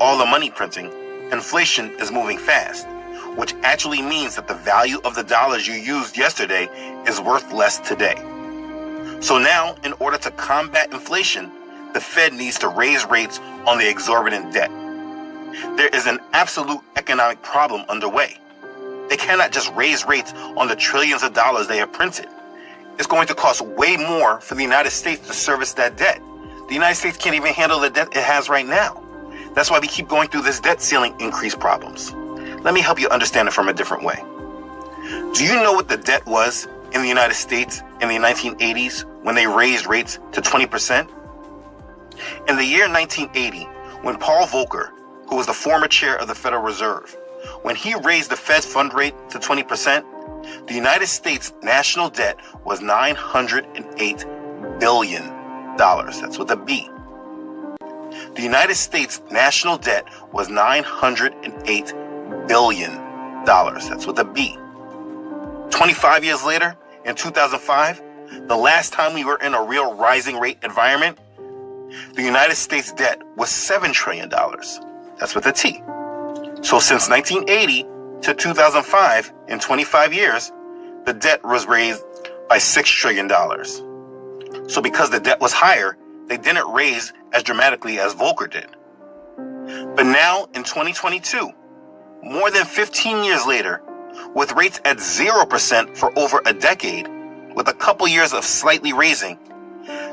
all the money printing, inflation is moving fast, which actually means that the value of the dollars you used yesterday is worth less today. So now, in order to combat inflation, the Fed needs to raise rates on the exorbitant debt. There is an absolute economic problem underway. They cannot just raise rates on the trillions of dollars they have printed. It's going to cost way more for the United States to service that debt. The United States can't even handle the debt it has right now. That's why we keep going through this debt ceiling increase problems. Let me help you understand it from a different way. Do you know what the debt was in the United States in the 1980s when they raised rates to 20%? In the year 1980, when Paul Volcker, who was the former chair of the Federal Reserve, when he raised the Fed fund rate to 20%, the United States national debt was $908 billion. That's with a B. The United States national debt was $908 billion. That's with a B. 25 years later, in 2005, the last time we were in a real rising rate environment, the United States debt was $7 trillion. That's with a T. So since 1980 to 2005, in 25 years, the debt was raised by $6 trillion. So because the debt was higher, they didn't raise as dramatically as Volcker did. But now, in 2022, more than 15 years later, with rates at 0% for over a decade, with a couple years of slightly raising,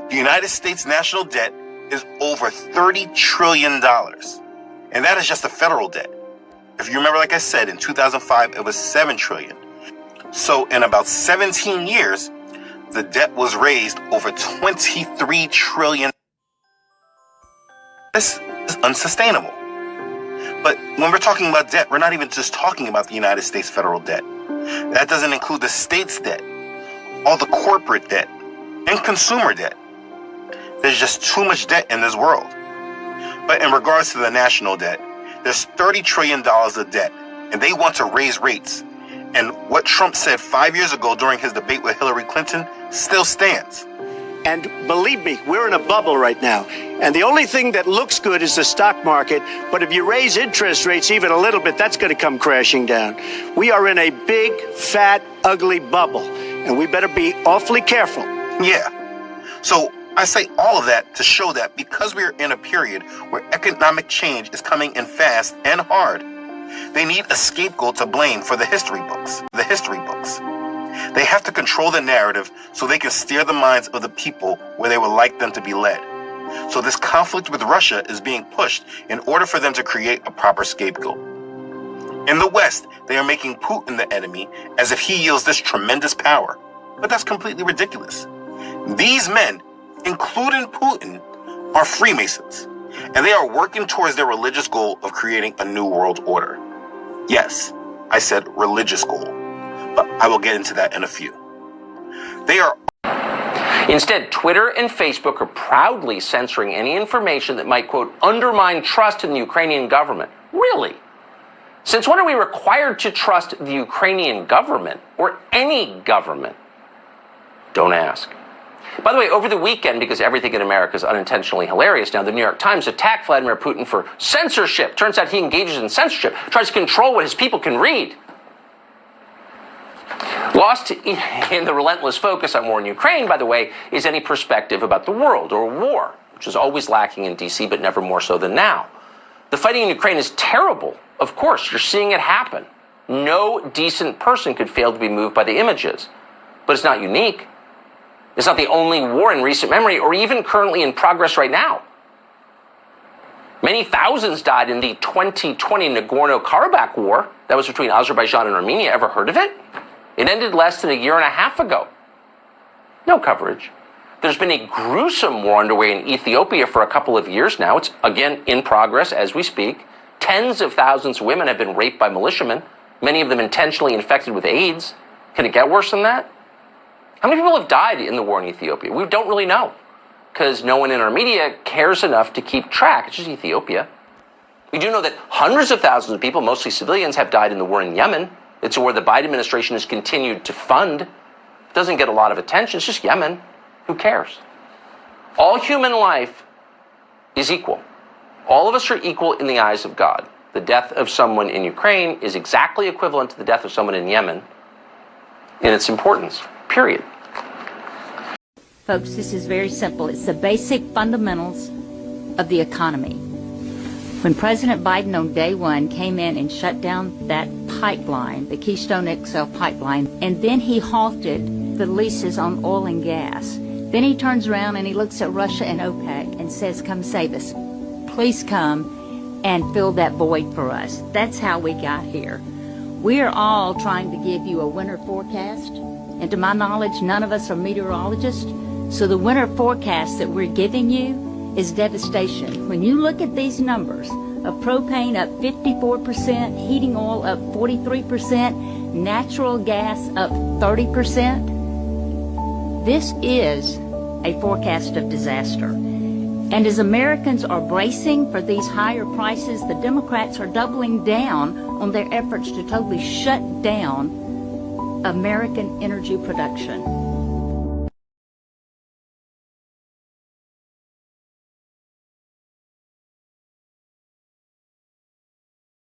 the United States national debt is over $30 trillion. And that is just the federal debt. If you remember, like I said, in 2005, it was $7 trillion. So in about 17 years, the debt was raised over $23 trillion. This is unsustainable. But when we're talking about debt, we're not even just talking about the United States federal debt. That doesn't include the state's debt, all the corporate debt, and consumer debt. There's just too much debt in this world. But in regards to the national debt, there's $30 trillion of debt, and they want to raise rates. And what Trump said 5 years ago during his debate with Hillary Clinton still stands. And believe me, we're in a bubble right now. And the only thing that looks good is the stock market. But if you raise interest rates even a little bit, that's going to come crashing down. We are in a big, fat, ugly bubble. And we better be awfully careful. Yeah. So I say all of that to show that because we're in a period where economic change is coming in fast and hard, they need a scapegoat to blame for the history books. They have to control the narrative so they can steer the minds of the people where they would like them to be led. So this conflict with Russia is being pushed in order for them to create a proper scapegoat. In the West, they are making Putin the enemy as if he yields this tremendous power. But that's completely ridiculous. These men, including Putin, are Freemasons, and they are working towards their religious goal of creating a new world order. Yes, I said religious goal, but I will get into that in a few. They are. Instead, Twitter and Facebook are proudly censoring any information that might, quote, undermine trust in the Ukrainian government. Really? Since when are we required to trust the Ukrainian government or any government? Don't ask. By the way, over the weekend, because everything in America is unintentionally hilarious now, the New York Times attacked Vladimir Putin for censorship. Turns out he engages in censorship, tries to control what his people can read. Lost in the relentless focus on war in Ukraine, by the way, is any perspective about the world or war, which is always lacking in D.C., but never more so than now. The fighting in Ukraine is terrible. Of course, you're seeing it happen. No decent person could fail to be moved by the images. But it's not unique. It's not the only war in recent memory or even currently in progress right now. Many thousands died in the 2020 Nagorno-Karabakh war. That was between Azerbaijan and Armenia. Ever heard of it? It ended less than a year and a half ago. No coverage. There's been a gruesome war underway in Ethiopia for a couple of years now. It's, again, in progress as we speak. Tens of thousands of women have been raped by militiamen, many of them intentionally infected with AIDS. Can it get worse than that? How many people have died in the war in Ethiopia? We don't really know, because no one in our media cares enough to keep track. It's just Ethiopia. We do know that hundreds of thousands of people, mostly civilians, have died in the war in Yemen. It's a war the Biden administration has continued to fund. It doesn't get a lot of attention. It's just Yemen. Who cares? All human life is equal. All of us are equal in the eyes of God. The death of someone in Ukraine is exactly equivalent to the death of someone in Yemen in its importance, period. Folks, this is very simple. It's the basic fundamentals of the economy. When President Biden on day one came in and shut down that pipeline, the Keystone XL pipeline, and then he halted the leases on oil and gas, then he turns around and he looks at Russia and OPEC and says, come save us. Please come and fill that void for us. That's how we got here. We are all trying to give you a winter forecast, and to my knowledge, none of us are meteorologists, so the winter forecast that we're giving you is devastation. When you look at these numbers of propane up 54%, heating oil up 43%, natural gas up 30%, this is a forecast of disaster. And as Americans are bracing for these higher prices, the Democrats are doubling down on their efforts to totally shut down American energy production.